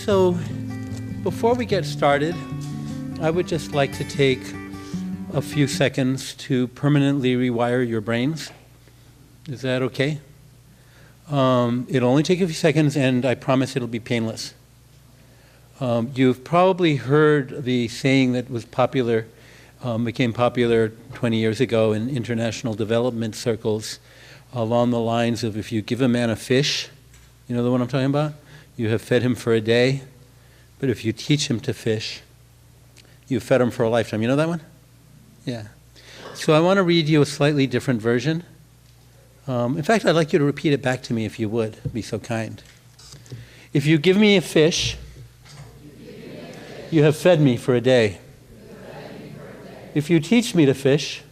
So, before we get started, I would just like to take a few seconds to permanently rewire your brains. Is that okay? It'll only take a few seconds, and I promise it'll be painless. You've probably heard the saying that was popular, became popular 20 years ago in international development circles, along the lines of, if you give a man a fish, you know the one I'm talking about? You have fed him for a day, but if you teach him to fish, you've fed him for a lifetime. You know that one? Yeah. So I want to read you a slightly different version. In fact, I'd like you to repeat it back to me if you would, be so kind. If you give me a fish, you have fed me for a day. If you teach me to fish,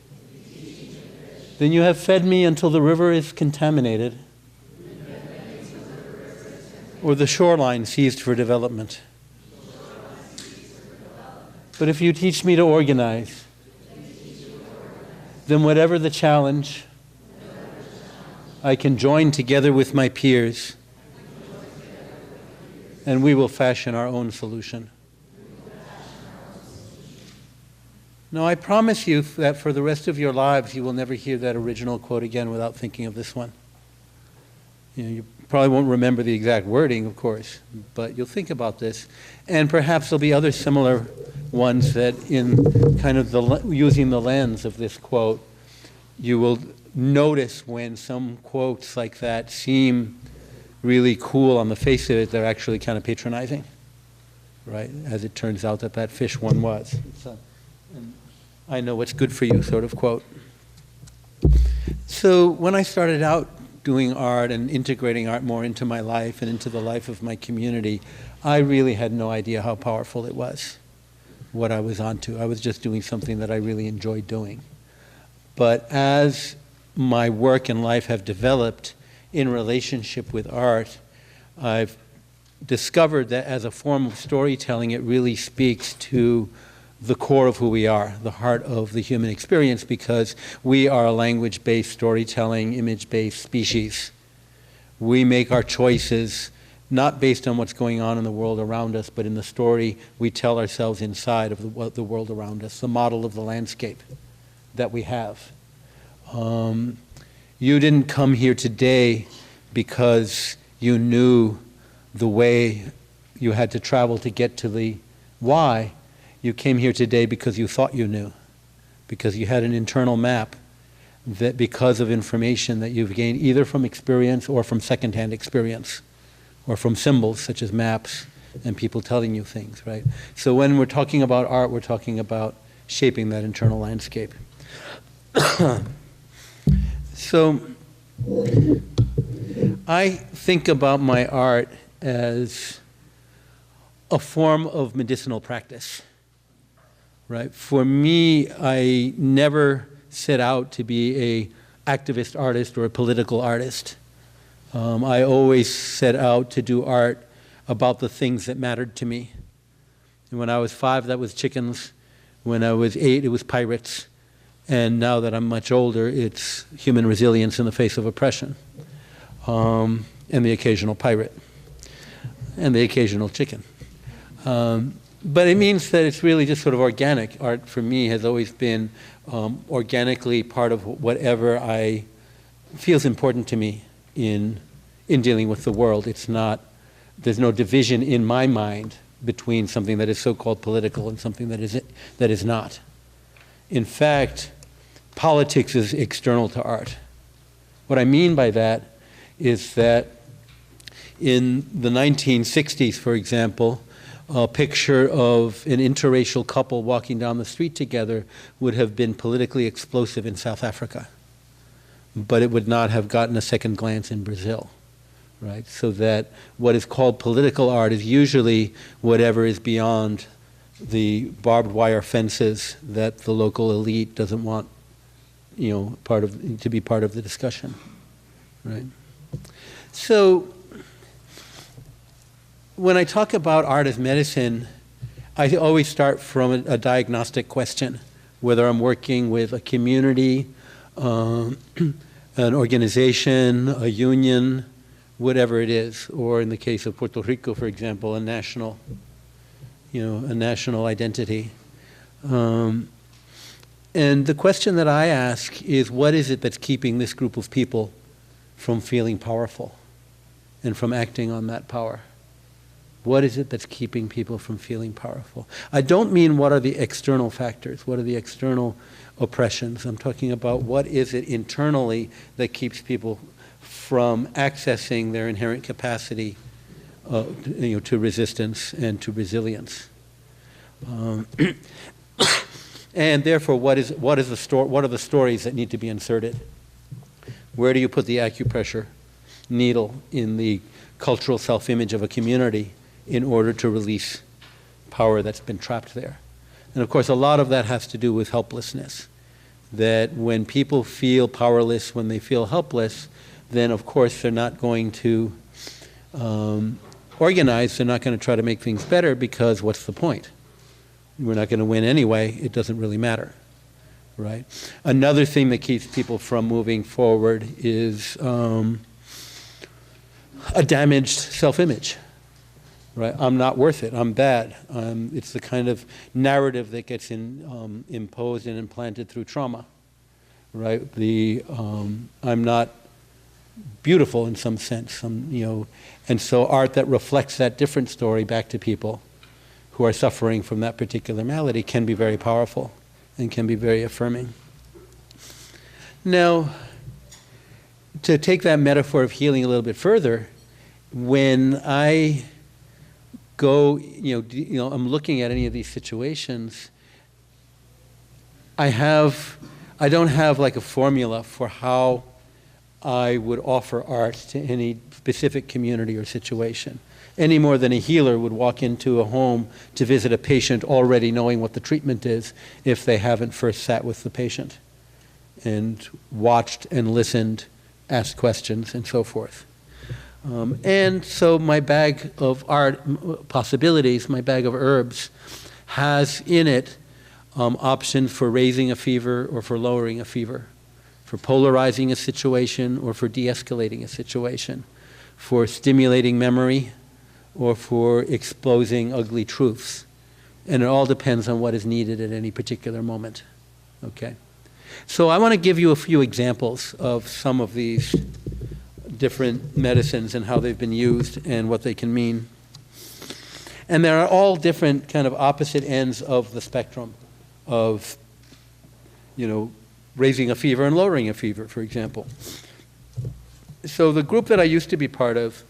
then you have fed me until the river is contaminated or the shoreline seized for development. But if you teach me to organize, then whatever the challenge, I can join together with my peers, and we will fashion our own solution. Now, I promise you that for the rest of your lives, you will never hear that original quote again without thinking of this one. You probably won't remember the exact wording, of course, but you'll think about this. And perhaps there'll be other similar ones that, in kind of using the lens of this quote, you will notice when some quotes like that seem really cool on the face of it, they're actually kind of patronizing, right? As it turns out that fish one was. It's a, I know what's good for you sort of quote. So when I started out doing art and integrating art more into my life and into the life of my community, I really had no idea how powerful it was, what I was onto. I was just doing something that I really enjoyed doing. But as my work and life have developed in relationship with art, I've discovered that as a form of storytelling, it really speaks to the core of who we are, the heart of the human experience, because we are a language-based storytelling, image-based species. We make our choices not based on what's going on in the world around us, but in the story we tell ourselves inside of the world around us, the model of the landscape that we have. You didn't come here today because you knew the way you had to travel to get to the why. You came here today because you thought you knew, because you had an internal map that, because of information that you've gained either from experience or from secondhand experience, or from symbols such as maps and people telling you things, right? So when we're talking about art, we're talking about shaping that internal landscape. So I think about my art as a form of medicinal practice. Right? For me, I never set out to be an activist artist or a political artist. I always set out to do art about the things that mattered to me. And when I was 5, that was chickens. When I was 8, it was pirates. And now that I'm much older, it's human resilience in the face of oppression. And the occasional pirate. And the occasional chicken. But it means that it's really just sort of organic. Art for me has always been organically part of whatever feels important to me in dealing with the world. It's not, there's no division in my mind between something that is so-called political and something that is not. In fact, politics is external to art. What I mean by that is that in the 1960s, for example, a picture of an interracial couple walking down the street together would have been politically explosive in South Africa, but it would not have gotten a second glance in Brazil, right? So that what is called political art is usually whatever is beyond the barbed wire fences that the local elite doesn't want, to be part of the discussion, right? So when I talk about art as medicine, I always start from a diagnostic question, whether I'm working with a community, an organization, a union, whatever it is, or in the case of Puerto Rico, for example, a national identity. And the question that I ask is, what is it that's keeping this group of people from feeling powerful and from acting on that power? What is it that's keeping people from feeling powerful? I don't mean what are the external factors, what are the external oppressions. I'm talking about what is it internally that keeps people from accessing their inherent capacity to resistance and to resilience. And therefore, what are the stories that need to be inserted? Where do you put the acupressure needle in the cultural self-image of a community in order to release power that's been trapped there? And of course, a lot of that has to do with helplessness. That when people feel powerless, when they feel helpless, then of course they're not going to organize, they're not going to try to make things better, because what's the point? We're not going to win anyway, it doesn't really matter, right? Another thing that keeps people from moving forward is a damaged self-image, right? I'm not worth it, I'm bad. It's the kind of narrative that gets imposed and implanted through trauma, right? I'm not beautiful in some sense, and so art that reflects that different story back to people who are suffering from that particular malady can be very powerful and can be very affirming. Now, to take that metaphor of healing a little bit further, when I go, I'm looking at any of these situations, I don't have like a formula for how I would offer art to any specific community or situation, any more than a healer would walk into a home to visit a patient already knowing what the treatment is if they haven't first sat with the patient and watched and listened, asked questions, and so forth. And so my bag of art possibilities, my bag of herbs, has in it options for raising a fever or for lowering a fever, for polarizing a situation or for de-escalating a situation, for stimulating memory or for exposing ugly truths. And it all depends on what is needed at any particular moment. Okay? So I want to give you a few examples of some of these different medicines and how they've been used and what they can mean. And there are all different kind of opposite ends of the spectrum of, raising a fever and lowering a fever, for example. So the group that I used to be part of,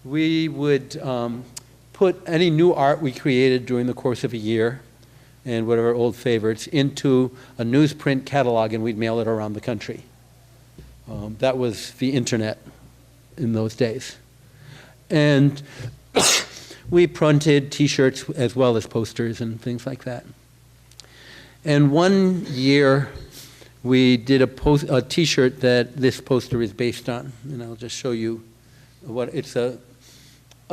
we would put any new art we created during the course of a year and whatever old favorites into a newsprint catalog, and we'd mail it around the country. That was the internet in those days. And we printed T-shirts as well as posters and things like that. And one year, we did a T-shirt that this poster is based on, and I'll just show you what it's a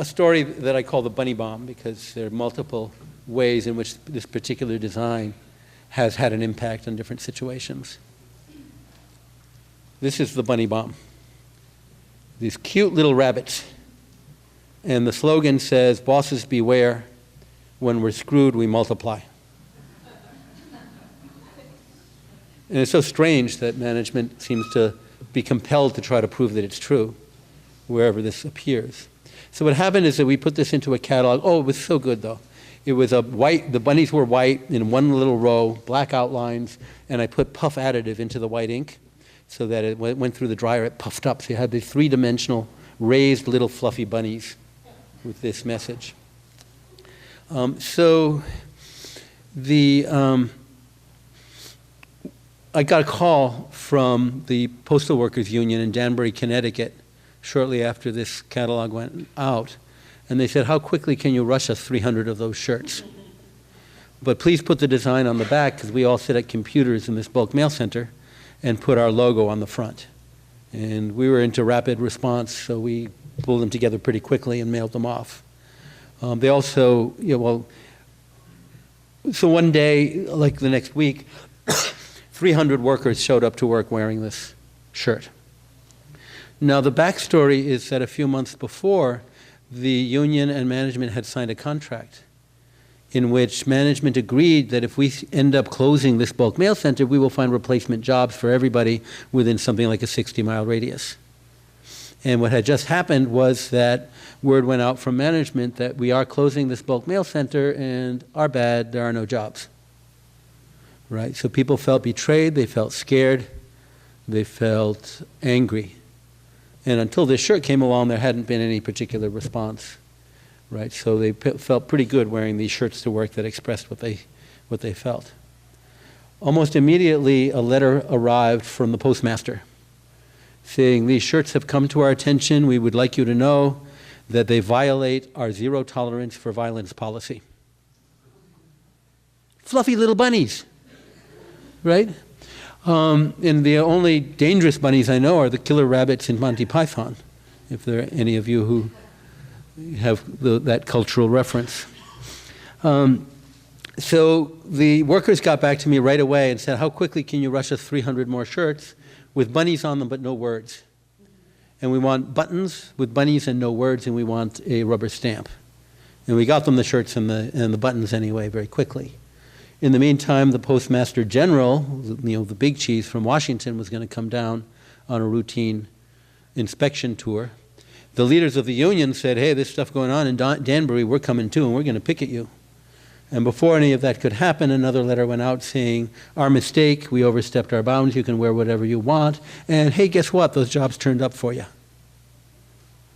story that I call the bunny bomb, because there are multiple ways in which this particular design has had an impact on different situations. This is the bunny bomb. These cute little rabbits. And the slogan says, "Bosses beware, when we're screwed, we multiply." And it's so strange that management seems to be compelled to try to prove that it's true wherever this appears. So what happened is that we put this into a catalog. Oh, it was so good though. It was the bunnies were white in one little row, black outlines, and I put puff additive into the white ink so that it went through the dryer, it puffed up. So you had these three-dimensional raised little fluffy bunnies with this message. I got a call from the Postal Workers Union in Danbury, Connecticut, shortly after this catalog went out. And they said, "How quickly can you rush us 300 of those shirts? But please put the design on the back, because we all sit at computers in this bulk mail center, and put our logo on the front." And we were into rapid response, so we pulled them together pretty quickly and mailed them off. They also, so one day, like the next week, 300 workers showed up to work wearing this shirt. Now, the backstory is that a few months before, the union and management had signed a contract in which management agreed that if we end up closing this bulk mail center, we will find replacement jobs for everybody within something like a 60-mile radius. And what had just happened was that word went out from management that we are closing this bulk mail center and our bad, there are no jobs. Right? So people felt betrayed, they felt scared, they felt angry. And until this shirt came along, there hadn't been any particular response. Right? So they felt pretty good wearing these shirts to work that expressed what they felt. Almost immediately, a letter arrived from the postmaster saying, these shirts have come to our attention. We would like you to know that they violate our zero tolerance for violence policy. Fluffy little bunnies, right? And the only dangerous bunnies I know are the killer rabbits in Monty Python, if there are any of you who have that cultural reference. So the workers got back to me right away and said, how quickly can you rush us 300 more shirts with bunnies on them but no words? And we want buttons with bunnies and no words, and we want a rubber stamp. And we got them the shirts and the buttons anyway very quickly. In the meantime, the Postmaster General, the big cheese from Washington, was going to come down on a routine inspection tour. The leaders of the union said, hey, this stuff going on in Danbury, we're coming too, and we're going to picket you. And before any of that could happen, another letter went out saying, our mistake, we overstepped our bounds, you can wear whatever you want, and hey, guess what? Those jobs turned up for you.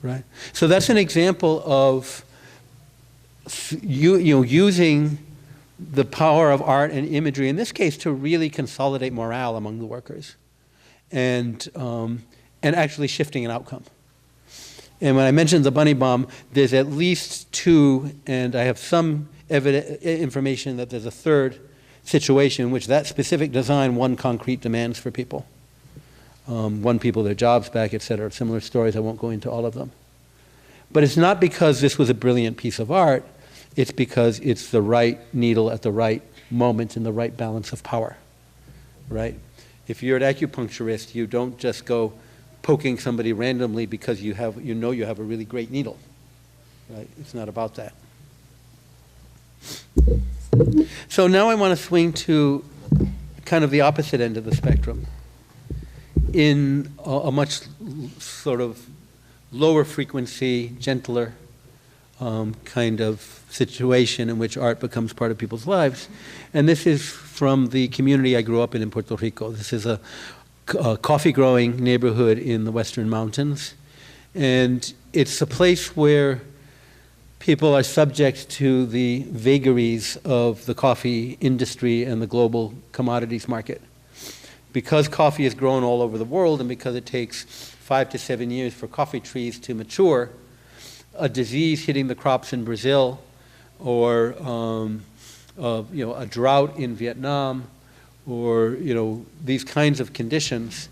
Right? So that's an example of using the power of art and imagery, in this case, to really consolidate morale among the workers and actually shifting an outcome. And when I mentioned the bunny bomb, there's at least two, and I have some information that there's a third situation in which that specific design won concrete demands for people. Won people their jobs back, et cetera. Similar stories, I won't go into all of them. But it's not because this was a brilliant piece of art, it's because it's the right needle at the right moment in the right balance of power, right? If you're an acupuncturist, you don't just go poking somebody randomly because you know you have a really great needle, right? It's not about that. So now I want to swing to kind of the opposite end of the spectrum. In a much sort of lower frequency, gentler kind of situation in which art becomes part of people's lives. And this is from the community I grew up in Puerto Rico. This is a coffee growing neighborhood in the Western Mountains. And it's a place where people are subject to the vagaries of the coffee industry and the global commodities market. Because coffee is grown all over the world and because it takes 5 to 7 years for coffee trees to mature, a disease hitting the crops in Brazil or a drought in Vietnam or these kinds of conditions,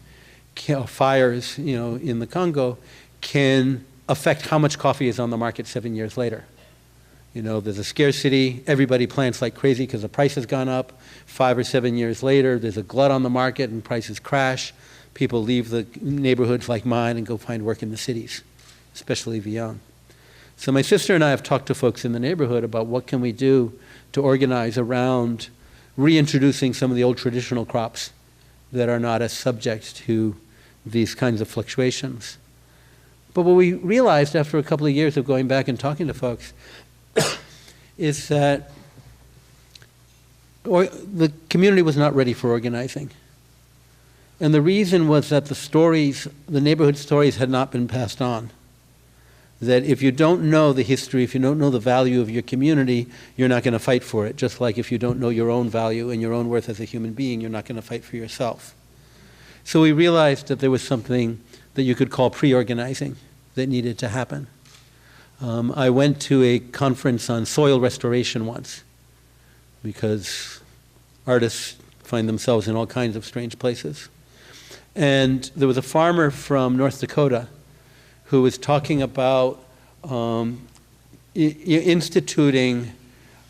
fires in the Congo, can affect how much coffee is on the market 7 years later. There's a scarcity, everybody plants like crazy because the price has gone up. 5 or 7 years later, there's a glut on the market and prices crash. People leave the neighborhoods like mine and go find work in the cities, especially the young. So my sister and I have talked to folks in the neighborhood about what can we do to organize around reintroducing some of the old traditional crops that are not as subject to these kinds of fluctuations. But what we realized after a couple of years of going back and talking to folks is that the community was not ready for organizing. And the reason was that the neighborhood stories had not been passed on. That if you don't know the history, if you don't know the value of your community, you're not going to fight for it. Just like if you don't know your own value and your own worth as a human being, you're not going to fight for yourself. So we realized that there was something that you could call pre-organizing that needed to happen. I went to a conference on soil restoration once because artists find themselves in all kinds of strange places. And there was a farmer from North Dakota who was talking about instituting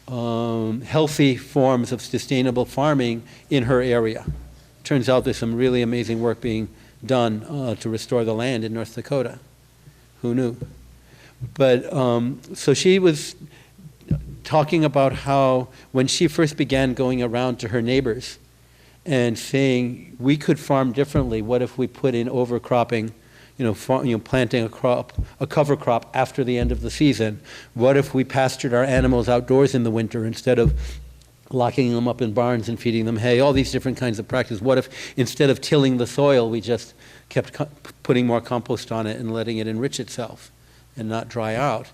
healthy forms of sustainable farming in her area. Turns out there's some really amazing work being done to restore the land in North Dakota. Who knew? But so she was talking about how when she first began going around to her neighbors and saying, we could farm differently. What if we put in overcropping, planting a cover crop after the end of the season? What if we pastured our animals outdoors in the winter instead of locking them up in barns and feeding them hay? All these different kinds of practices. What if instead of tilling the soil, we just kept putting more compost on it and letting it enrich itself and not dry out?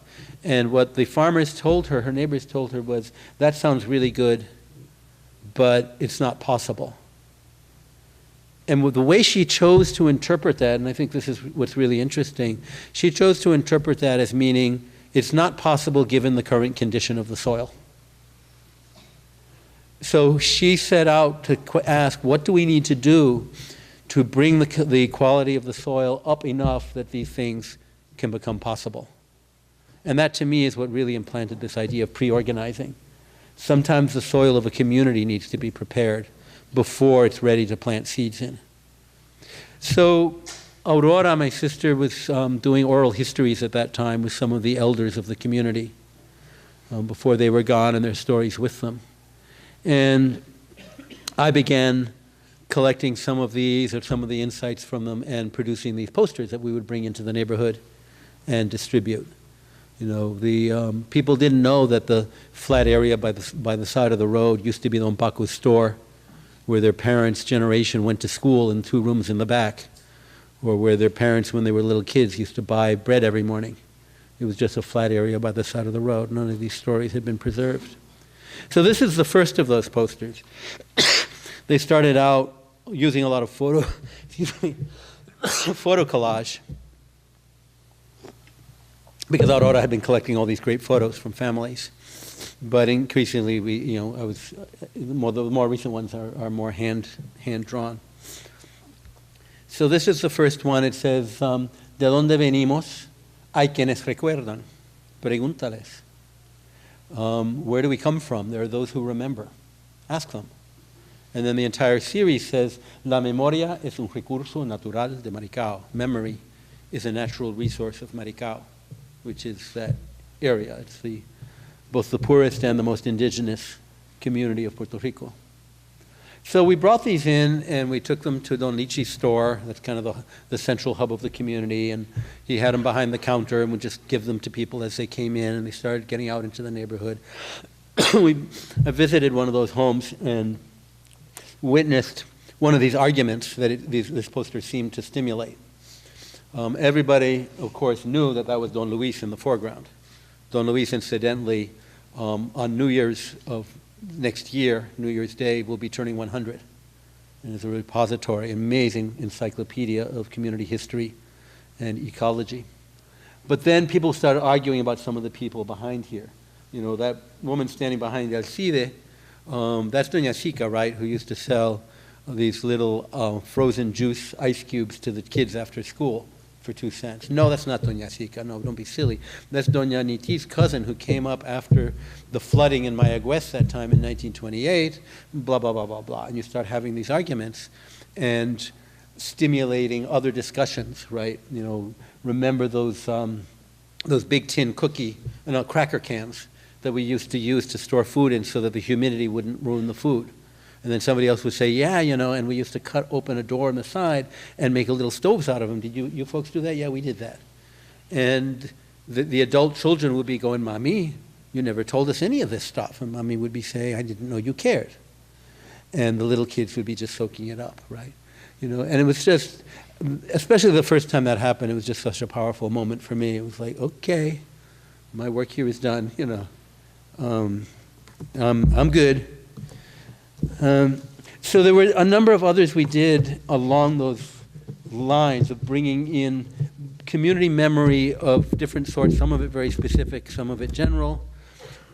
And what the farmers told her, her neighbors told her, was, that sounds really good, but it's not possible. And the way she chose to interpret that, and I think this is what's really interesting, she chose to interpret that as meaning it's not possible given the current condition of the soil. So she set out to ask, what do we need to do to bring the quality of the soil up enough that these things can become possible? And that, to me, is what really implanted this idea of pre-organizing. Sometimes the soil of a community needs to be prepared before it's ready to plant seeds in. So Aurora, my sister, was doing oral histories at that time with some of the elders of the community before they were gone, and their stories with them. And I began collecting some of these or some of the insights from them and producing these posters that we would bring into the neighborhood and distribute. The people didn't know that the flat area by the side of the road used to be Don Paco's store, where their parents' generation went to school in 2 rooms in the back, or where their parents, when they were little kids, used to buy bread every morning. It was just a flat area by the side of the road. None of these stories had been preserved. So this is the first of those posters. They started out using a lot of photo collage, because Aurora had been collecting all these great photos from families. But increasingly, the more recent ones are more hand drawn. So this is the first one. It says, ¿De dónde venimos? Hay quienes recuerdan. Pregúntales. Where do we come from? There are those who remember. Ask them. And then the entire series says, La memoria es un recurso natural de Maricao. Memory is a natural resource of Maricao, which is that area. It's both the poorest and the most indigenous community of Puerto Rico. So we brought these in and we took them to Don Lichi's store. That's kind of the central hub of the community. And he had them behind the counter and would just give them to people as they came in, and they started getting out into the neighborhood. I visited one of those homes and witnessed one of these arguments that this poster seemed to stimulate. Everybody, of course, knew that was Don Luis in the foreground. Don Luis, incidentally, on New Year's of next year, New Year's Day, will be turning 100. And is a repository, amazing encyclopedia of community history and ecology. But then people started arguing about some of the people behind here. That woman standing behind Alcide, that's Doña Chica, right, who used to sell these little frozen juice ice cubes to the kids after school for 2 cents. No, that's not Doña Chica. No, don't be silly. That's Doña Niti's cousin, who came up after the flooding in Mayagüez that time in 1928, blah, blah, blah, blah, blah. And you start having these arguments and stimulating other discussions, right? Remember those big tin cracker cans that we used to use to store food in so that the humidity wouldn't ruin the food. And then somebody else would say, yeah, and we used to cut open a door on the side and make little stoves out of them. Did you folks do that? Yeah, we did that. And the adult children would be going, Mommy, you never told us any of this stuff. And Mommy would be saying, I didn't know you cared. And the little kids would be just soaking it up, right? And it was just, especially the first time that happened, it was just such a powerful moment for me. It was like, okay, my work here is done, I'm good. So there were a number of others we did along those lines of bringing in community memory of different sorts, some of it very specific, some of it general.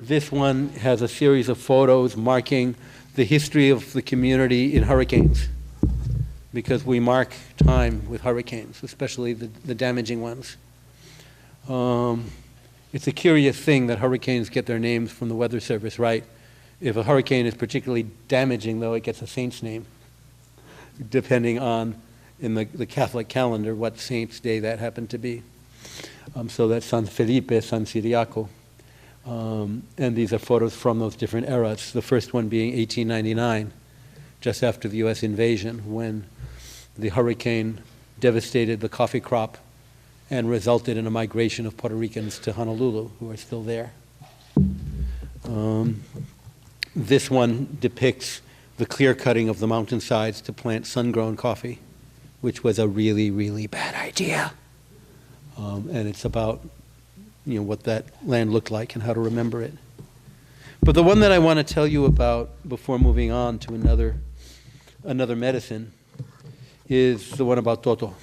This one has a series of photos marking the history of the community in hurricanes, because we mark time with hurricanes, especially the damaging ones. It's a curious thing that hurricanes get their names from the Weather Service, right? If a hurricane is particularly damaging, though, it gets a saint's name, depending on in the Catholic calendar what saint's day that happened to be. So that's San Felipe, San Ciriaco. And these are photos from those different eras. The first one being 1899, just after the US invasion, when the hurricane devastated the coffee crop and resulted in a migration of Puerto Ricans to Honolulu, who are still there. This one depicts the clear cutting of the mountainsides to plant sun-grown coffee, which was a really, really bad idea. And it's about what that land looked like and how to remember it. But the one that I want to tell you about before moving on to another medicine is the one about Toto.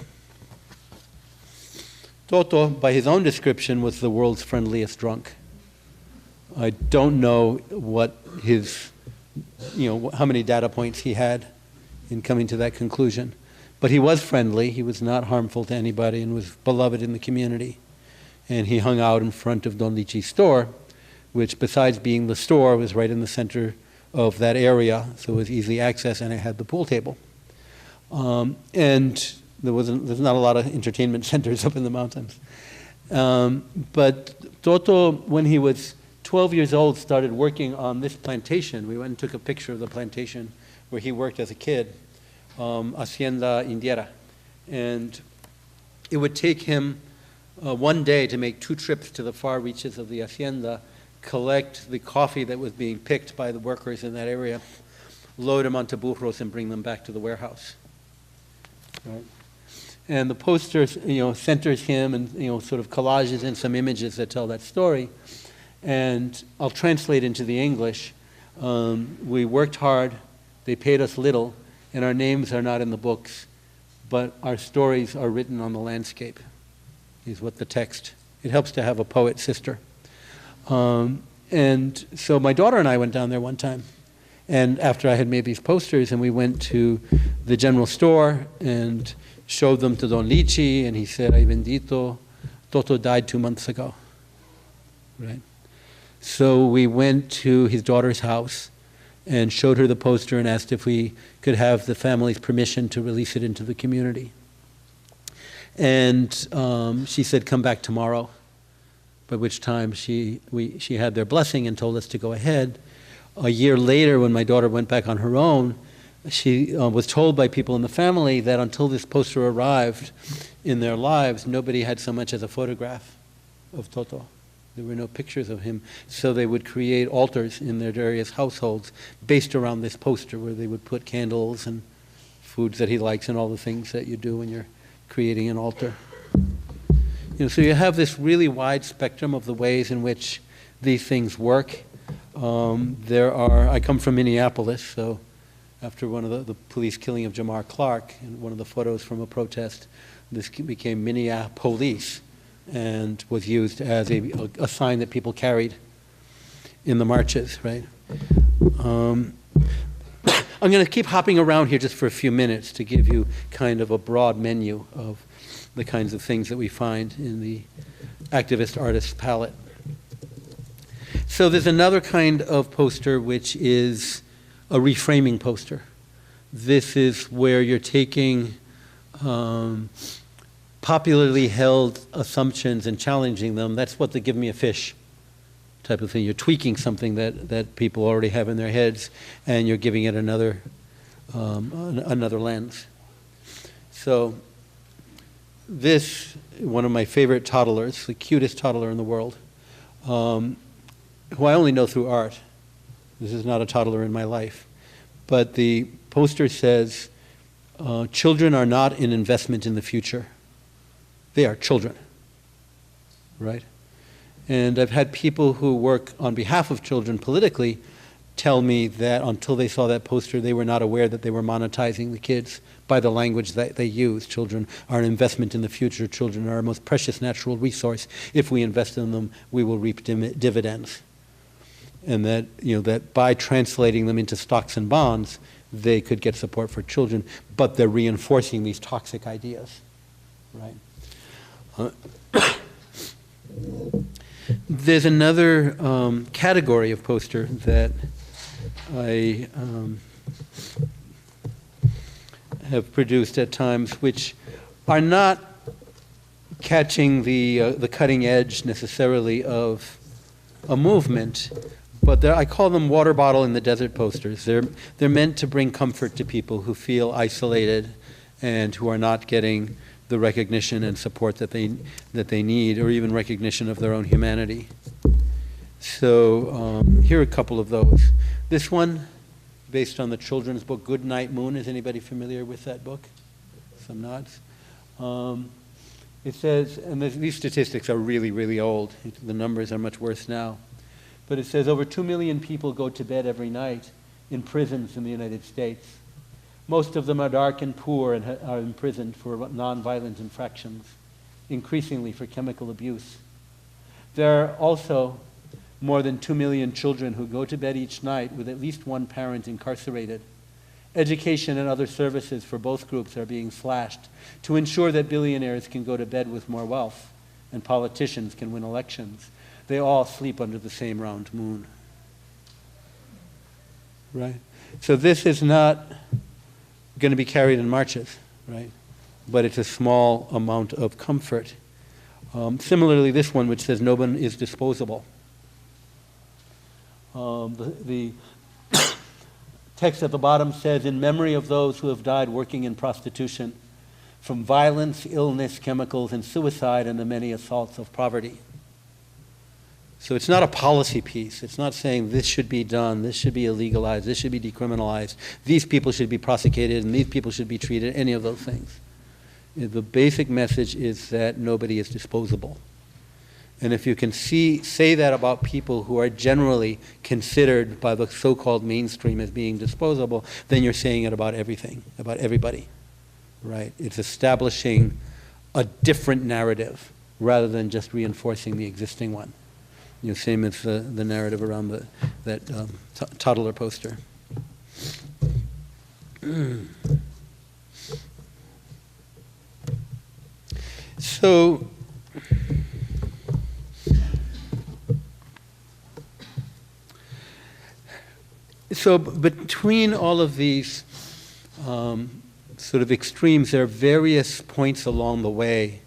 Toto, by his own description, was the world's friendliest drunk. I don't know what his, how many data points he had in coming to that conclusion. But he was friendly, he was not harmful to anybody, and was beloved in the community. And he hung out in front of Don Lichi's store, which besides being the store, was right in the center of that area, so it was easily accessed, and it had the pool table. And there's not a lot of entertainment centers up in the mountains. But Toto, when he was 12 years old, started working on this plantation. We went and took a picture of the plantation where he worked as a kid, Hacienda Indiera. And it would take him one day to make 2 trips to the far reaches of the hacienda, collect the coffee that was being picked by the workers in that area, load them onto burros, and bring them back to the warehouse. Right? And the poster, centers him and, sort of collages in some images that tell that story. And I'll translate into the English. We worked hard, they paid us little, and our names are not in the books, but our stories are written on the landscape, is what the text. It helps to have a poet sister. And so my daughter and I went down there one time. And after I had made these posters, and we went to the general store and showed them to Don Lichi, and he said, "Ay bendito, Toto died 2 months ago." Right? So we went to his daughter's house and showed her the poster and asked if we could have the family's permission to release it into the community. And she said, "Come back tomorrow," by which time she had their blessing and told us to go ahead. A year later, when my daughter went back on her own, she was told by people in the family that until this poster arrived in their lives, nobody had so much as a photograph of Toto. There were no pictures of him. So they would create altars in their various households based around this poster, where they would put candles and foods that he likes and all the things that you do when you're creating an altar. So you have this really wide spectrum of the ways in which these things work. I come from Minneapolis, so after one of the police killing of Jamar Clark, and one of the photos from a protest, this became Minneapolis and was used as a sign that people carried in the marches, right? I'm going to keep hopping around here just for a few minutes to give you kind of a broad menu of the kinds of things that we find in the activist artist's palette. So there's another kind of poster which is a reframing poster. This is where you're taking popularly held assumptions and challenging them. That's what the "give me a fish" type of thing. You're tweaking something that people already have in their heads, and you're giving it another lens. So this, one of my favorite toddlers, the cutest toddler in the world, who I only know through art. This is not a toddler in my life. But the poster says, "Children are not an investment in the future. They are children." Right? And I've had people who work on behalf of children politically tell me that until they saw that poster, they were not aware that they were monetizing the kids by the language that they use. Children are an investment in the future. Children are our most precious natural resource. If we invest in them, we will reap dividends. And that, that by translating them into stocks and bonds, they could get support for children, but they're reinforcing these toxic ideas, right? There's another category of poster that I have produced at times, which are not catching the cutting edge necessarily of a movement, but I call them water bottle in the desert posters. They're meant to bring comfort to people who feel isolated and who are not getting the recognition and support that they need, or even recognition of their own humanity. So here are a couple of those. This one, based on the children's book Good Night Moon. Is anybody familiar with that book? Some nods. It says, and these statistics are really, really old. The numbers are much worse now. But it says over 2 million people go to bed every night in prisons in the United States. Most of them are dark and poor and are imprisoned for nonviolent infractions, increasingly for chemical abuse. There are also more than 2 million children who go to bed each night with at least one parent incarcerated. Education and other services for both groups are being slashed to ensure that billionaires can go to bed with more wealth and politicians can win elections. They all sleep under the same round moon. Right? So this is not going to be carried in marches, right? But it's a small amount of comfort. Similarly, this one, which says no one is disposable. The text at the bottom says, in memory of those who have died working in prostitution, from violence, illness, chemicals, and suicide, and the many assaults of poverty. So it's not a policy piece. It's not saying this should be done, this should be illegalized, this should be decriminalized, these people should be prosecuted, and these people should be treated, any of those things. The basic message is that nobody is disposable. And if you can say that about people who are generally considered by the so-called mainstream as being disposable, then you're saying it about everything, about everybody, right? It's establishing a different narrative rather than just reinforcing the existing one. You know, same as the narrative around that toddler poster. So between all of these sort of extremes, there are various points along the way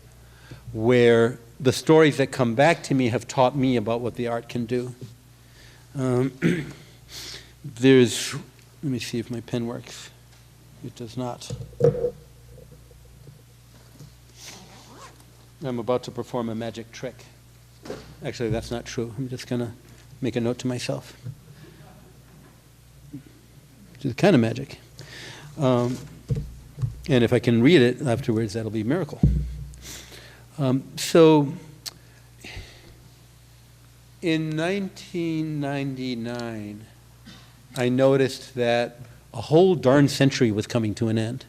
where the stories that come back to me have taught me about what the art can do. Let me see if my pen works. It does not. I'm about to perform a magic trick. Actually, that's not true. I'm just going to make a note to myself. Which is kind of magic. And if I can read it afterwards, that'll be a miracle. So in 1999, I noticed that a whole darn century was coming to an end.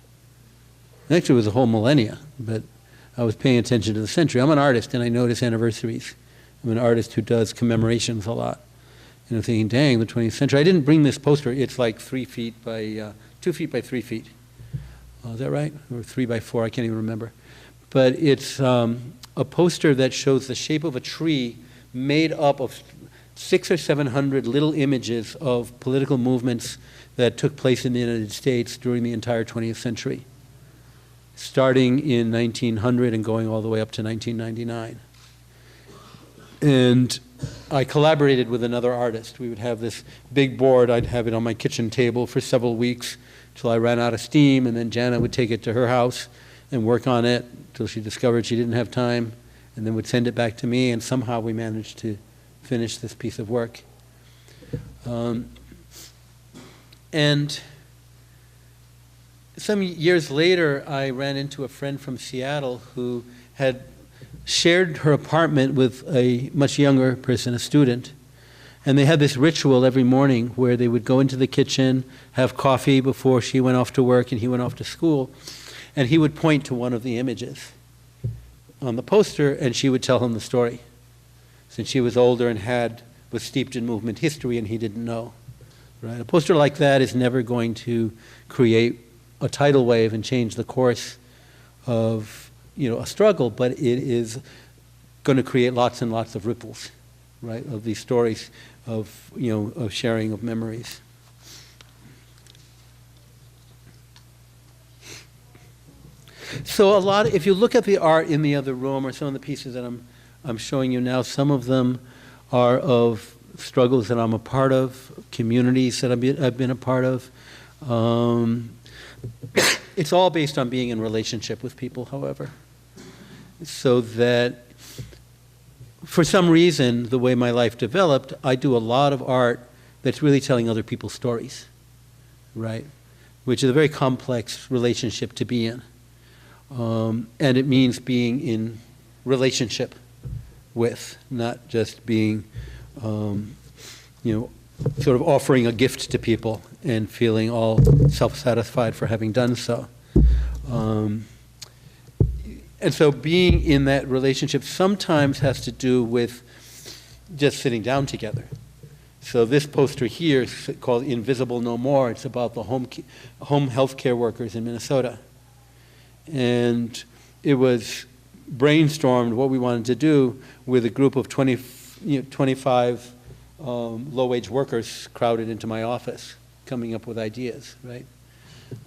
Actually, it was a whole millennia, but I was paying attention to the century. I'm an artist, and I notice anniversaries. I'm an artist who does commemorations a lot. And I'm thinking, dang, the 20th century. I didn't bring this poster. It's like 2 feet by 3 feet. Is that right? Or 3 by 4, I can't even remember. But it's a poster that shows the shape of a tree made up of 600 or 700 little images of political movements that took place in the United States during the entire 20th century, starting in 1900 and going all the way up to 1999. And I collaborated with another artist. We would have this big board. I'd have it on my kitchen table for several weeks till I ran out of steam, and then Jana would take it to her house and work on it till she discovered she didn't have time, and then would send it back to me, and somehow we managed to finish this piece of work. And some years later, I ran into a friend from Seattle who had shared her apartment with a much younger person, a student. And they had this ritual every morning where they would go into the kitchen, have coffee before she went off to work and he went off to school, and he would point to one of the images on the poster, and she would tell him the story, since she was older and was steeped in movement history and he didn't know. Right? A poster like that is never going to create a tidal wave and change the course of a struggle, but it is going to create lots and lots of ripples, right, of these stories of of sharing of memories. So a lot, if you look at the art in the other room or some of the pieces that I'm showing you now, some of them are of struggles that I'm a part of, communities that I've been a part of. It's all based on being in relationship with people, however. So that for some reason, the way my life developed, I do a lot of art that's really telling other people's stories, right? Which is a very complex relationship to be in. And it means being in relationship with, not just being, sort of offering a gift to people and feeling all self-satisfied for having done so. And so being in that relationship sometimes has to do with just sitting down together. So this poster here is called Invisible No More. It's about the home health care workers in Minnesota. And it was brainstormed what we wanted to do with a group of 25 low-wage workers crowded into my office, coming up with ideas, right?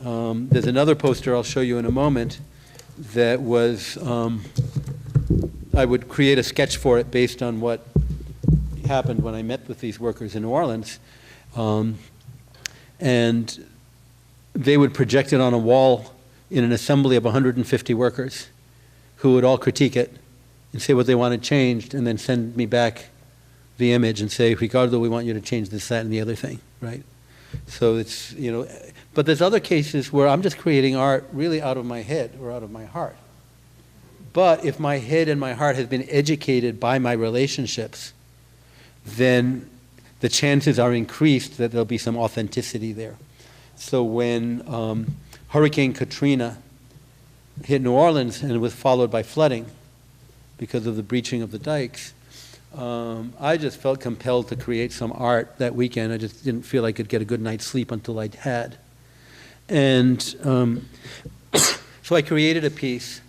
There's another poster I'll show you in a moment that was, I would create a sketch for it based on what happened when I met with these workers in New Orleans. And they would project it on a wall in an assembly of 150 workers who would all critique it and say what they wanted changed and then send me back the image and say, Ricardo, we want you to change this, that, and the other thing, right? So it's, but there's other cases where I'm just creating art really out of my head or out of my heart. But if my head and my heart has been educated by my relationships, then the chances are increased that there'll be some authenticity there. So when Hurricane Katrina hit New Orleans and it was followed by flooding because of the breaching of the dikes, I just felt compelled to create some art that weekend. I just didn't feel I could get a good night's sleep until I had. And so I created a piece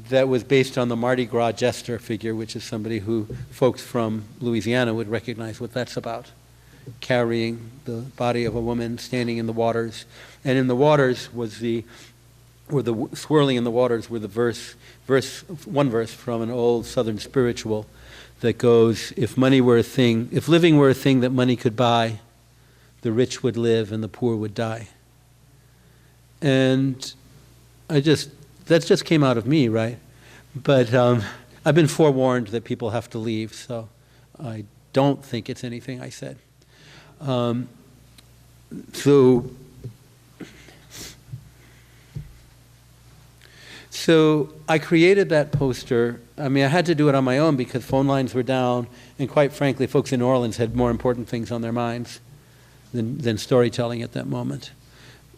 that was based on the Mardi Gras jester figure, which is somebody who folks from Louisiana would recognize what that's about. Carrying the body of a woman standing in the waters. And in the waters was swirling in the waters were the one verse from an old Southern spiritual that goes, if money were a thing, if living were a thing that money could buy, the rich would live and the poor would die. And that just came out of me, right? But I've been forewarned that people have to leave, so I don't think it's anything I said. So I created that poster. I mean, I had to do it on my own because phone lines were down, and quite frankly, folks in New Orleans had more important things on their minds than storytelling at that moment.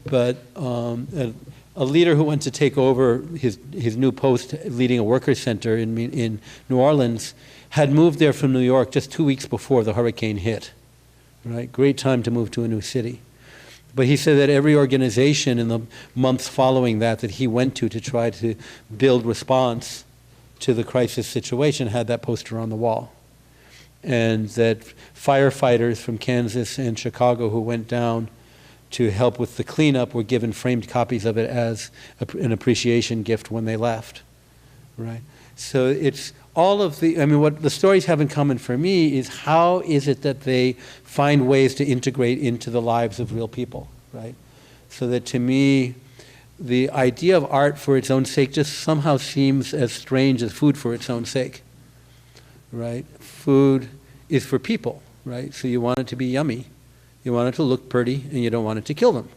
But a leader who went to take over his new post leading a workers' center in New Orleans had moved there from New York just 2 weeks before the hurricane hit. Right? Great time to move to a new city. But he said that every organization in the months following that he went to try to build response to the crisis situation had that poster on the wall. And that firefighters from Kansas and Chicago who went down to help with the cleanup were given framed copies of it as an appreciation gift when they left. Right? So it's all of what the stories have in common for me is how is it that they find ways to integrate into the lives of real people, right? So that to me, the idea of art for its own sake just somehow seems as strange as food for its own sake, right? Food is for people, right? So you want it to be yummy, you want it to look pretty, and you don't want it to kill them,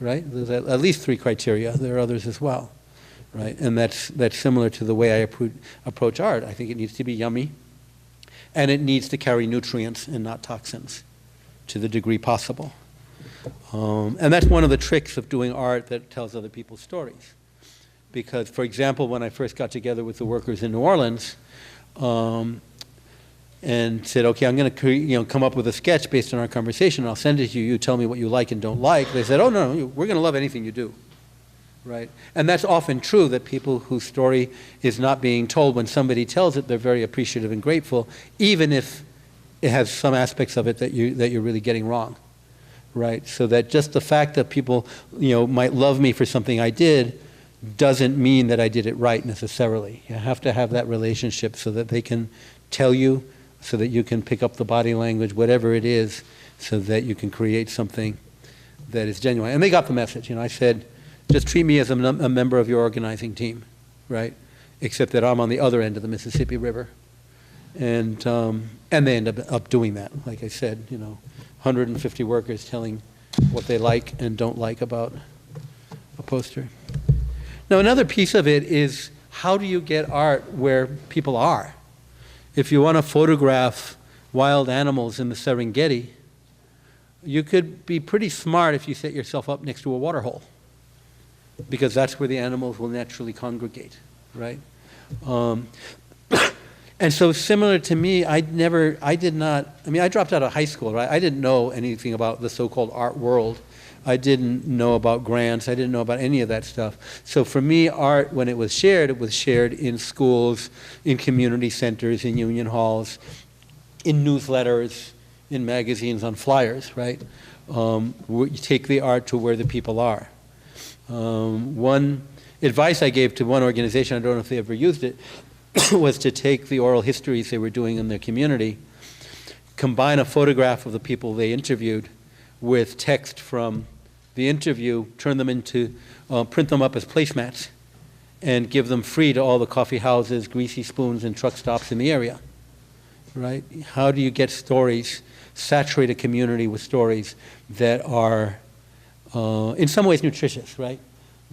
right? There's at least 3 criteria. There are others as well. Right, and that's similar to the way I approach art. I think it needs to be yummy, and it needs to carry nutrients and not toxins, to the degree possible. And that's one of the tricks of doing art that tells other people's stories. Because, for example, when I first got together with the workers in New Orleans, and said, okay, I'm going to come up with a sketch based on our conversation, and I'll send it to you. You tell me what you like and don't like. They said, oh no, we're going to love anything you do. Right? And that's often true, that people whose story is not being told, when somebody tells it, they're very appreciative and grateful, even if it has some aspects of it that you're really getting wrong. Right? So that just the fact that people might love me for something I did doesn't mean that I did it right necessarily. You have to have that relationship so that they can tell you, so that you can pick up the body language, whatever it is, so that you can create something that is genuine. And they got the message. I said, just treat me as a member of your organizing team, right? Except that I'm on the other end of the Mississippi River. And they end up doing that. Like I said, 150 workers telling what they like and don't like about a poster. Now, another piece of it is, how do you get art where people are? If you want to photograph wild animals in the Serengeti, you could be pretty smart if you set yourself up next to a water hole, because that's where the animals will naturally congregate, right? And so similar to me, I dropped out of high school, right? I didn't know anything about the so-called art world. I didn't know about grants. I didn't know about any of that stuff. So for me, art, when it was shared in schools, in community centers, in union halls, in newsletters, in magazines, on flyers, right? You take the art to where the people are. One advice I gave to one organization, I don't know if they ever used it, was to take the oral histories they were doing in their community, combine a photograph of the people they interviewed with text from the interview, turn them into, print them up as placemats, and give them free to all the coffee houses, greasy spoons, and truck stops in the area, right? How do you get stories, saturate a community with stories that are in some ways nutritious, right?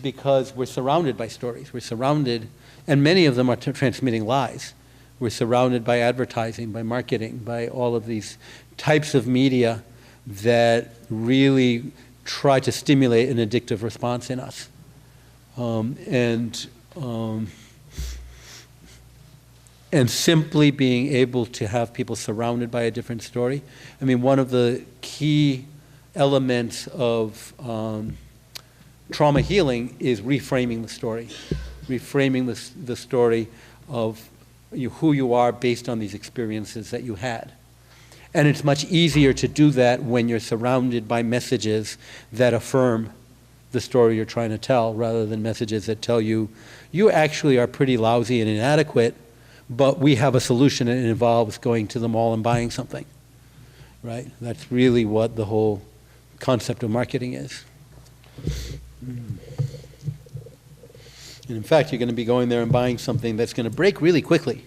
Because we're surrounded by stories. We're surrounded, and many of them are transmitting lies. We're surrounded by advertising, by marketing, by all of these types of media that really try to stimulate an addictive response in us. And simply being able to have people surrounded by a different story. I mean, one of the key elements of trauma healing is reframing the story. Reframing the story of who you are based on these experiences that you had. And it's much easier to do that when you're surrounded by messages that affirm the story you're trying to tell, rather than messages that tell you, you actually are pretty lousy and inadequate, but we have a solution, and it involves going to the mall and buying something, right? That's really what the whole concept of marketing is. And in fact, you're going to be going there and buying something that's going to break really quickly,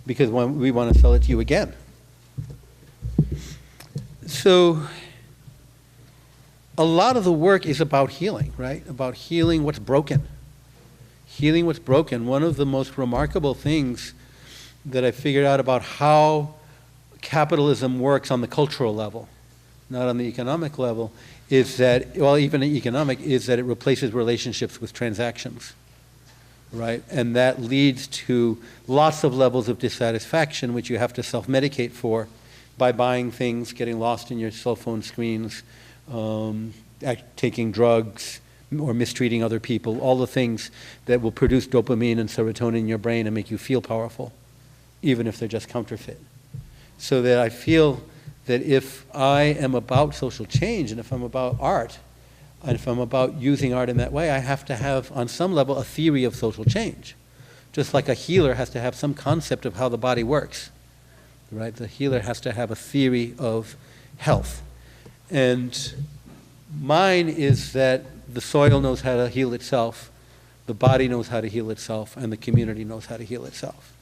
because we want to sell it to you again. So a lot of the work is about healing, right? About healing what's broken. Healing what's broken. One of the most remarkable things that I figured out about how capitalism works on the cultural level, not on the economic level, is that, well, even economic, is that it replaces relationships with transactions, right? And that leads to lots of levels of dissatisfaction, which you have to self-medicate for by buying things, getting lost in your cell phone screens, taking drugs, or mistreating other people, all the things that will produce dopamine and serotonin in your brain and make you feel powerful, even if they're just counterfeit. So that I feel that if I am about social change, and if I'm about art, and if I'm about using art in that way, I have to have, on some level, a theory of social change. Just like a healer has to have some concept of how the body works, right? The healer has to have a theory of health. And mine is that the soil knows how to heal itself, the body knows how to heal itself, and the community knows how to heal itself.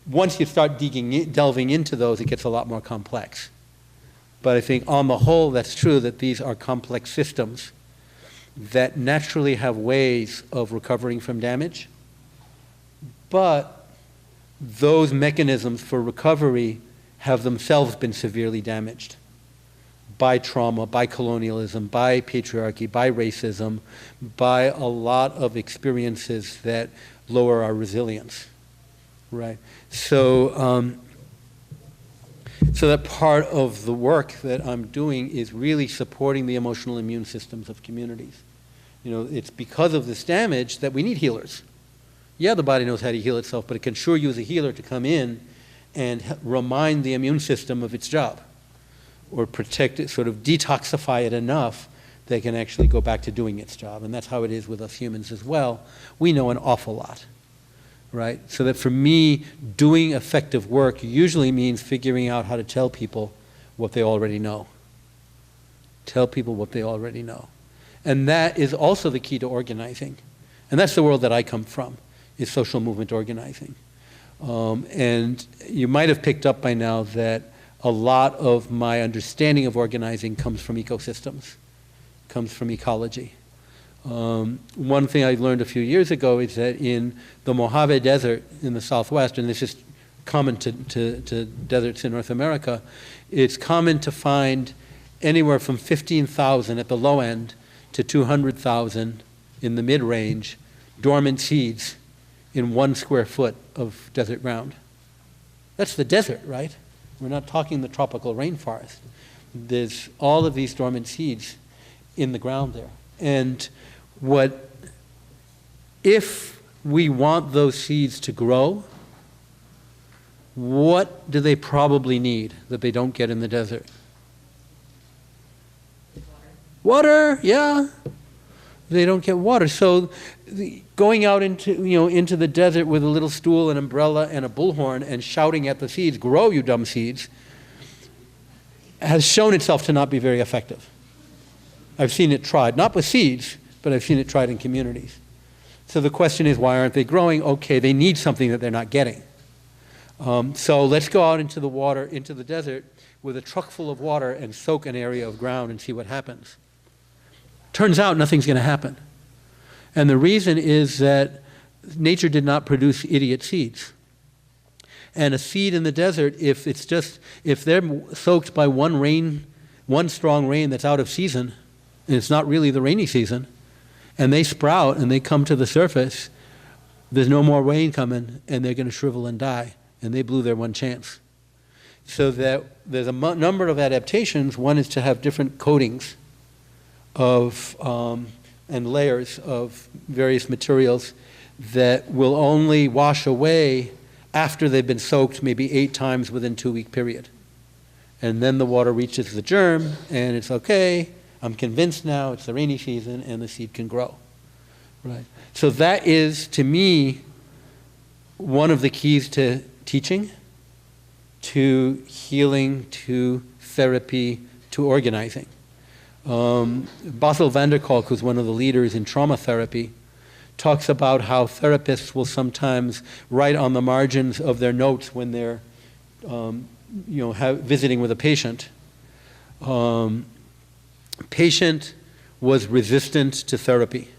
Once you start delving into those, it gets a lot more complex. But I think on the whole, that's true, that these are complex systems that naturally have ways of recovering from damage. But those mechanisms for recovery have themselves been severely damaged by trauma, by colonialism, by patriarchy, by racism, by a lot of experiences that lower our resilience, right? So, so that part of the work that I'm doing is really supporting the emotional immune systems of communities. You know, it's because of this damage that we need healers. Yeah, the body knows how to heal itself, but it can sure use a healer to come in and remind the immune system of its job, or protect it, sort of detoxify it enough that can actually go back to doing its job. And that's how it is with us humans as well. We know an awful lot, right? So that for me, doing effective work usually means figuring out how to tell people what they already know. Tell people what they already know. And that is also the key to organizing. And that's the world that I come from, is social movement organizing. And you might have picked up by now that a lot of my understanding of organizing comes from ecosystems, comes from ecology. One thing I learned a few years ago is that in the Mojave Desert in the Southwest, and this is common to deserts in North America, it's common to find anywhere from 15,000 at the low end to 200,000 in the mid-range dormant seeds in 1 square foot of desert ground. That's the desert, right? We're not talking the tropical rainforest. There's all of these dormant seeds in the ground there. And if we want those seeds to grow, what do they probably need that they don't get in the desert? Water, yeah. They don't get water. So going out into the desert with a little stool, an umbrella, and a bullhorn and shouting at the seeds, "Grow, you dumb seeds," has shown itself to not be very effective. I've seen it tried, not with seeds, but I've seen it tried in communities. So the question is, why aren't they growing? Okay, they need something that they're not getting. So let's go out into the water, into the desert, with a truck full of water and soak an area of ground and see what happens. Turns out nothing's going to happen. And the reason is that nature did not produce idiot seeds. And a seed in the desert, if they're soaked by one strong rain that's out of season, and it's not really the rainy season, and they sprout and they come to the surface, there's no more rain coming, and they're going to shrivel and die. And they blew their one chance. So that there's a number of adaptations. One is to have different coatings of and layers of various materials that will only wash away after they've been soaked maybe 8 times within a 2-week period. And then the water reaches the germ, and it's okay. I'm convinced now it's the rainy season, and the seed can grow. Right. So that is, to me, one of the keys to teaching, to healing, to therapy, to organizing. Bessel van der Kolk, who's one of the leaders in trauma therapy, talks about how therapists will sometimes write on the margins of their notes when they're visiting with a patient. Patient was resistant to therapy.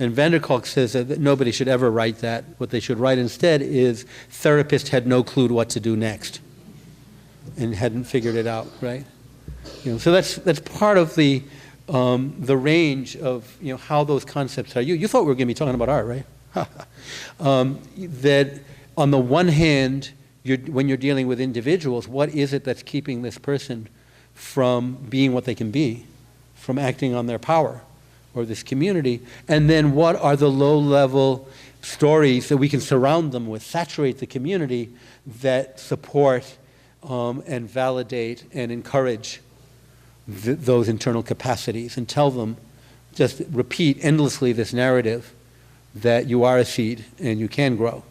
And van der Kolk says that nobody should ever write that. What they should write instead is, therapist had no clue what to do next and hadn't figured it out, right? So that's part of the range of how those concepts are. You thought we were going to be talking about art, right? That on the one hand, when you're dealing with individuals, what is it that's keeping this person from being what they can be, from acting on their power, or this community? And then what are the low-level stories that we can surround them with, saturate the community, that support and validate and encourage those internal capacities, and tell them, just repeat endlessly this narrative that you are a seed and you can grow,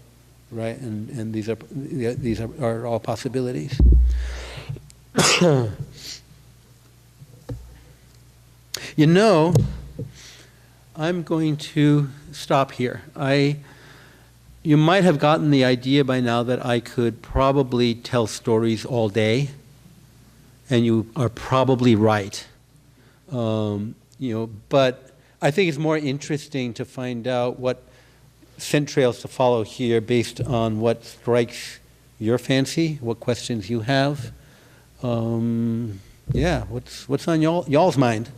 right? And these are all possibilities. I'm going to stop here. You might have gotten the idea by now that I could probably tell stories all day, and you are probably right. But I think it's more interesting to find out what scent trails to follow here based on what strikes your fancy, what questions you have. What's on y'all's mind?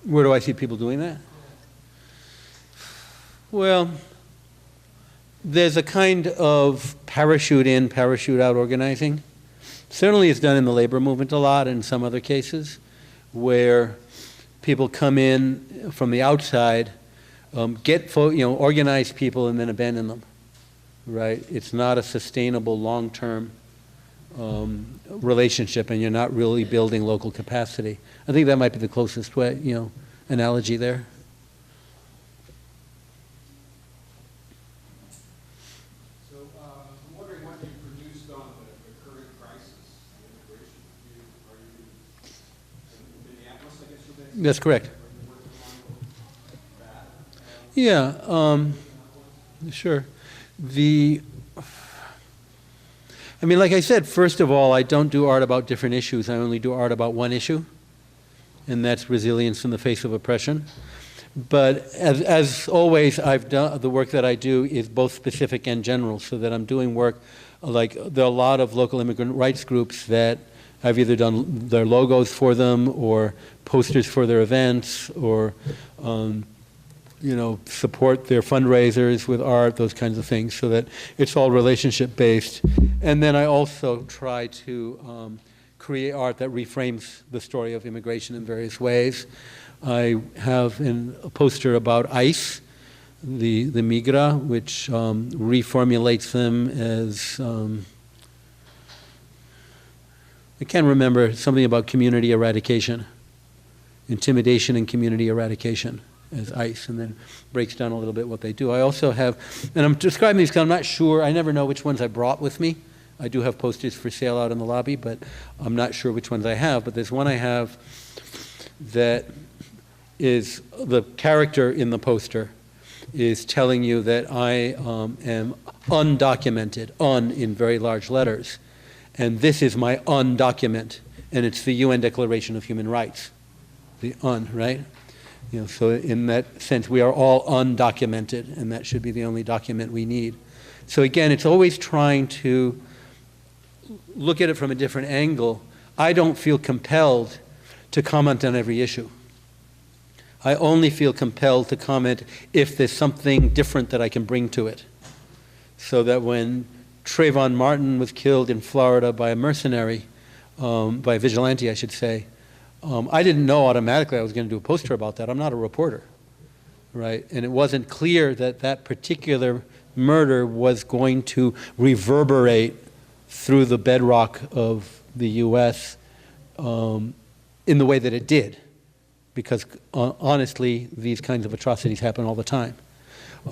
Where do I see people doing that? Well, there's a kind of parachute in, parachute out organizing. Certainly it's done in the labor movement a lot in some other cases, where people come in from the outside, organize people and then abandon them, right? It's not a sustainable long-term relationship, and you're not really building local capacity. I think that might be the closest way, analogy there. So I'm wondering what you produced on the current crisis, the immigration. Are you in Minneapolis, I guess you're based? That's correct. Yeah, sure. Like I said, first of all, I don't do art about different issues. I only do art about one issue, and that's resilience in the face of oppression. But as always, I've done the work that I do is both specific and general, so that I'm doing work like there are a lot of local immigrant rights groups that I've either done their logos for them or posters for their events or support their fundraisers with art, those kinds of things, so that it's all relationship-based. And then I also try to create art that reframes the story of immigration in various ways. I have a poster about ICE, the migra, which reformulates them as, I can't remember, something about community eradication, intimidation and community eradication as ICE, and then breaks down a little bit what they do. I also have, and I'm describing these because I'm not sure, I never know which ones I brought with me. I do have posters for sale out in the lobby, but I'm not sure which ones I have. But there's one I have that is the character in the poster is telling you that I am undocumented, in very large letters. And this is my undocument, and it's the UN Declaration of Human Rights, the right? So in that sense, we are all undocumented, and that should be the only document we need. So again, it's always trying to look at it from a different angle. I don't feel compelled to comment on every issue. I only feel compelled to comment if there's something different that I can bring to it. So that when Trayvon Martin was killed in Florida by a mercenary, by a vigilante, I should say, I didn't know automatically I was going to do a poster about that. I'm not a reporter, right? And it wasn't clear that that particular murder was going to reverberate through the bedrock of the U.S. In the way that it did, because honestly, these kinds of atrocities happen all the time.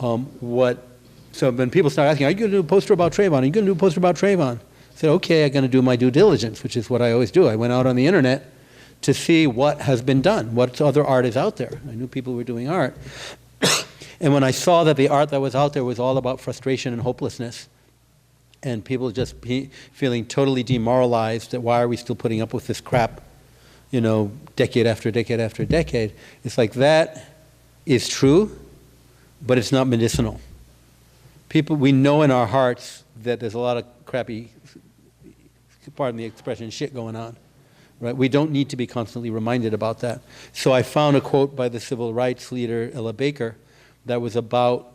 So when people start asking, are you going to do a poster about Trayvon? Are you going to do a poster about Trayvon? I said, okay, I'm going to do my due diligence, which is what I always do. I went out on the internet to see what has been done, what other art is out there. I knew people were doing art. And when I saw that the art that was out there was all about frustration and hopelessness, and people just feeling totally demoralized that why are we still putting up with this crap, decade after decade after decade, it's like that is true, but it's not medicinal. We know in our hearts that there's a lot of crappy, pardon the expression, shit going on. Right? We don't need to be constantly reminded about that. So I found a quote by the civil rights leader, Ella Baker, that was about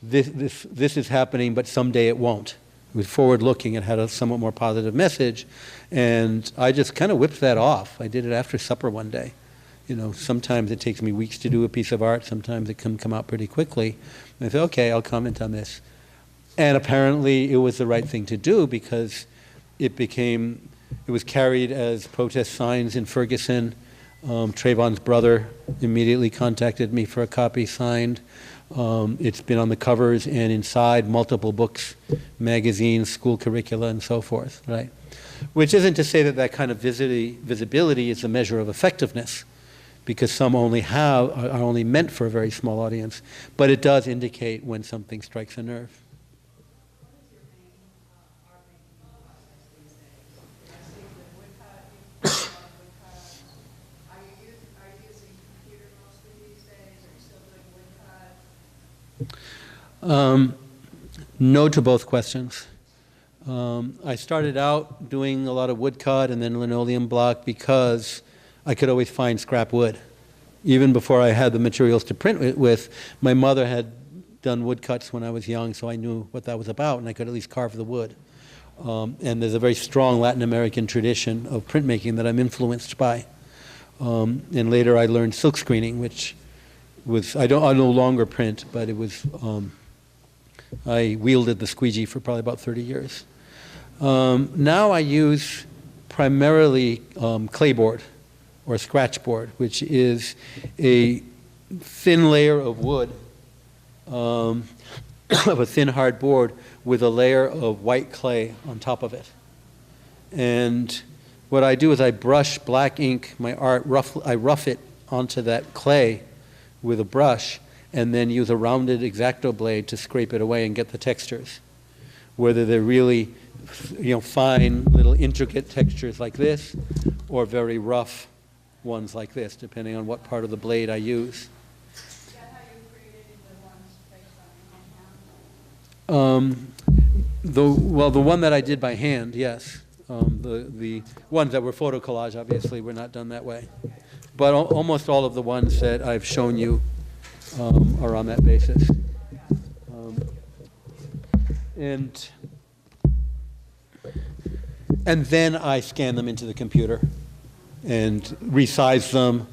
this is happening, but someday it won't. It was forward-looking. It had a somewhat more positive message. And I just kind of whipped that off. I did it after supper one day. Sometimes it takes me weeks to do a piece of art. Sometimes it can come out pretty quickly. And I said, okay, I'll comment on this. And apparently it was the right thing to do because it was carried as protest signs in Ferguson. Trayvon's brother immediately contacted me for a copy signed. It's been on the covers and inside multiple books, magazines, school curricula, and so forth, right? Which isn't to say that kind of visibility is a measure of effectiveness, because some are only meant for a very small audience, but it does indicate when something strikes a nerve. No to both questions. I started out doing a lot of woodcut and then linoleum block because I could always find scrap wood. even before I had the materials to print it with, my mother had done woodcuts when I was young, so I knew what that was about, and I could at least carve the wood. And there's a very strong Latin American tradition of printmaking that I'm influenced by. And later I learned silk screening, which was, I no longer print, but it was, I wielded the squeegee for probably about 30 years. Now I use primarily clayboard or scratch board, which is a thin layer of wood, of a thin hard board with a layer of white clay on top of it. And what I do is I brush black ink, my art, I rough it onto that clay with a brush, and then use a rounded X-Acto blade to scrape it away and get the textures. Whether they're really, fine little intricate textures like this, or very rough ones like this, depending on what part of the blade I use. Is that how you created the ones based on hand? The one that I did by hand, yes. The ones that were photo collage, obviously, were not done that way. But almost all of the ones that I've shown you are on that basis. And then I scan them into the computer and resize them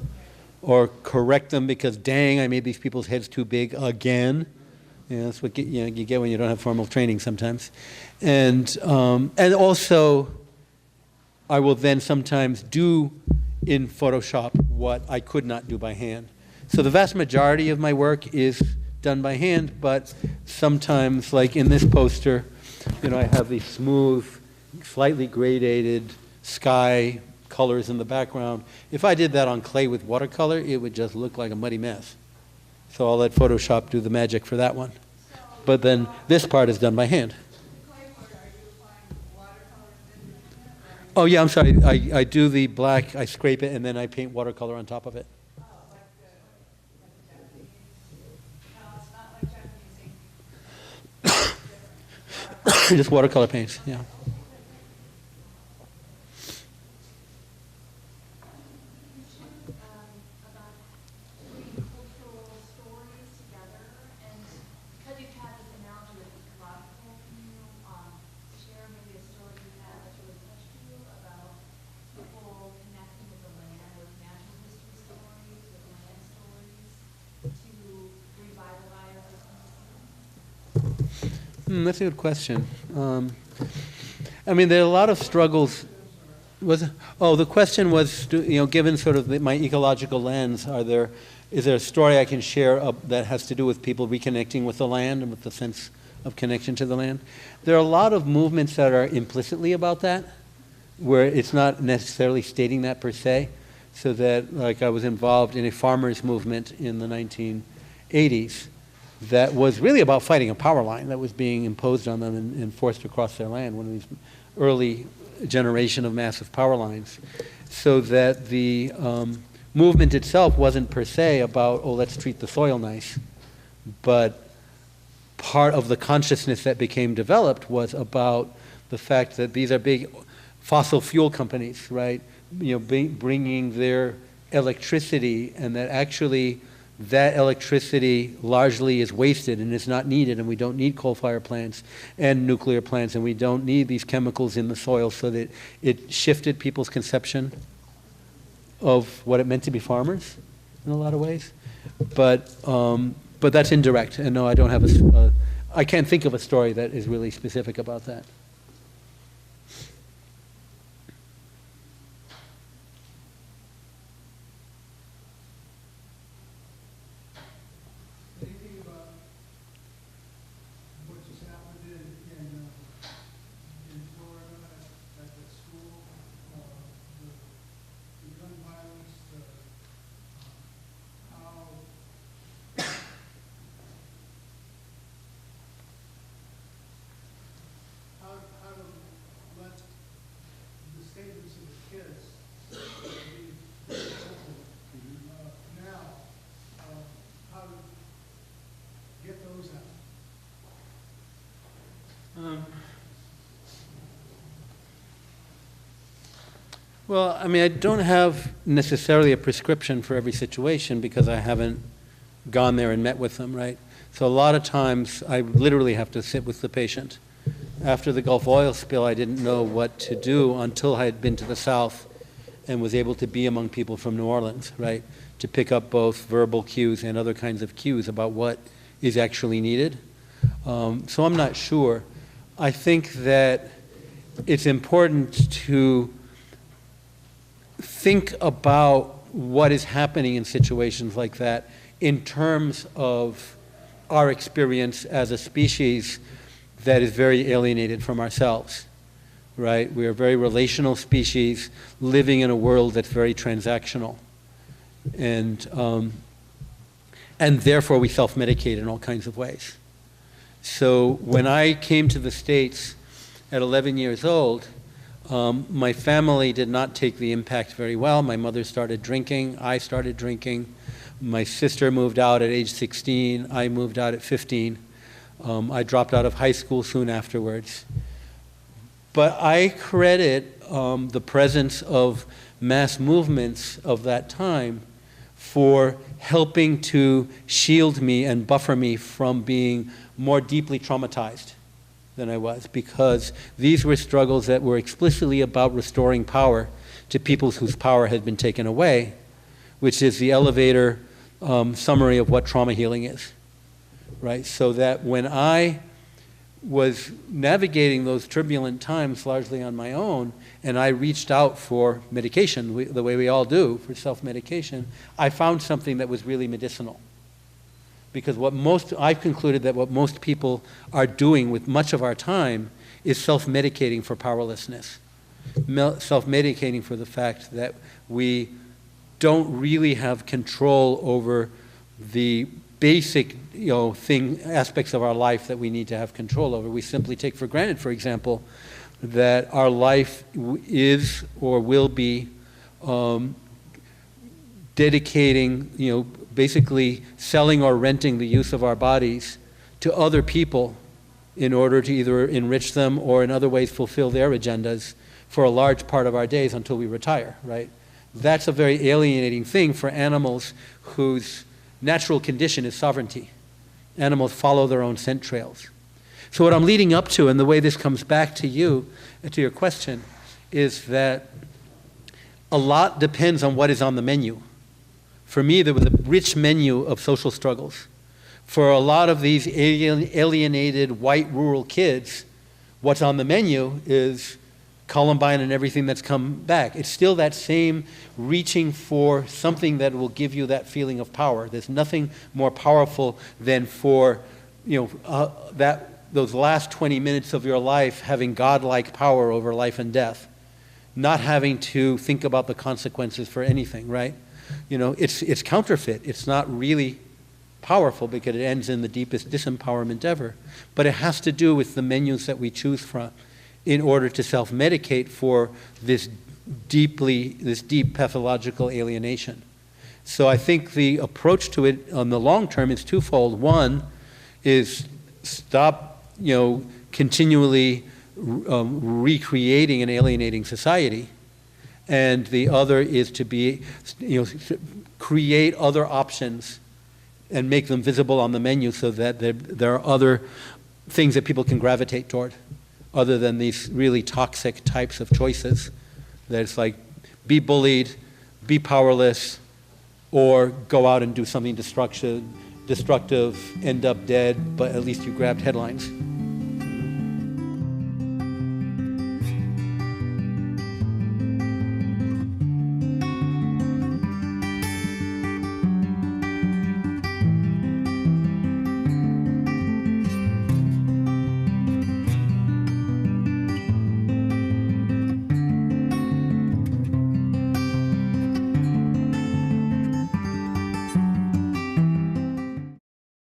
or correct them because, dang, I made these people's heads too big again. That's what you get when you don't have formal training sometimes. And also, I will then sometimes do in Photoshop what I could not do by hand. So the vast majority of my work is done by hand, but sometimes, like in this poster, I have these smooth, slightly gradated sky colors in the background. If I did that on clay with watercolor, it would just look like a muddy mess. So I'll let Photoshop do the magic for that one. But then this part is done by hand. Oh yeah, I'm sorry. I do the black, I scrape it, and then I paint watercolor on top of it. Just watercolor paints, yeah. That's a good question. I mean, there are a lot of struggles. The question was, given sort of my ecological lens, is there a story I can share that has to do with people reconnecting with the land and with the sense of connection to the land? There are a lot of movements that are implicitly about that, where it's not necessarily stating that per se. So that, like, I was involved in a farmers' movement in the 1980s. That was really about fighting a power line that was being imposed on them and forced across their land, one of these early generation of massive power lines. So that the movement itself wasn't per se about, let's treat the soil nice, but part of the consciousness that became developed was about the fact that these are big fossil fuel companies, right? Bringing their electricity, and that actually that electricity largely is wasted and is not needed, and we don't need coal-fired plants and nuclear plants, and we don't need these chemicals in the soil, so that it shifted people's conception of what it meant to be farmers in a lot of ways. But that's indirect, and no, I don't have I can't think of a story that is really specific about that. Well, I mean, I don't have necessarily a prescription for every situation because I haven't gone there and met with them, right? So a lot of times I literally have to sit with the patient. After the Gulf oil spill, I didn't know what to do until I had been to the South and was able to be among people from New Orleans, right? To pick up both verbal cues and other kinds of cues about what is actually needed. So I'm not sure. I think that it's important to think about what is happening in situations like that in terms of our experience as a species that is very alienated from ourselves, right? We are a very relational species living in a world that's very transactional. And therefore we self-medicate in all kinds of ways. So when I came to the States at 11 years old, my family did not take the impact very well. My mother started drinking, I started drinking. My sister moved out at age 16, I moved out at 15. I dropped out of high school soon afterwards. But I credit the presence of mass movements of that time for helping to shield me and buffer me from being more deeply traumatized than I was, because these were struggles that were explicitly about restoring power to people whose power had been taken away, which is the elevator summary of what trauma healing is, right? So that when I was navigating those turbulent times largely on my own, and I reached out for medication, the way we all do, for self-medication, I found something that was really medicinal. Because I've concluded that what most people are doing with much of our time is self-medicating for powerlessness. Self-medicating for the fact that we don't really have control over the basic, aspects of our life that we need to have control over. We simply take for granted, for example, that our life is or will be dedicating, basically selling or renting the use of our bodies to other people in order to either enrich them or in other ways fulfill their agendas for a large part of our days until we retire, right? That's a very alienating thing for animals whose natural condition is sovereignty. Animals follow their own scent trails. So what I'm leading up to, and the way this comes back to you, to your question, is that a lot depends on what is on the menu. For me, there was a rich menu of social struggles. For a lot of these alienated white rural kids, what's on the menu is Columbine and everything that's come back. It's still that same reaching for something that will give you that feeling of power. There's nothing more powerful than for those last 20 minutes of your life having godlike power over life and death, not having to think about the consequences for anything, right? It's counterfeit. It's not really powerful because it ends in the deepest disempowerment ever. But it has to do with the menus that we choose from in order to self-medicate for this deep pathological alienation. So I think the approach to it on the long term is twofold. One is stop, continually recreating an alienating society. And the other is to create other options and make them visible on the menu so that there are other things that people can gravitate toward, other than these really toxic types of choices. That it's like, be bullied, be powerless, or go out and do something destructive, end up dead, but at least you grabbed headlines.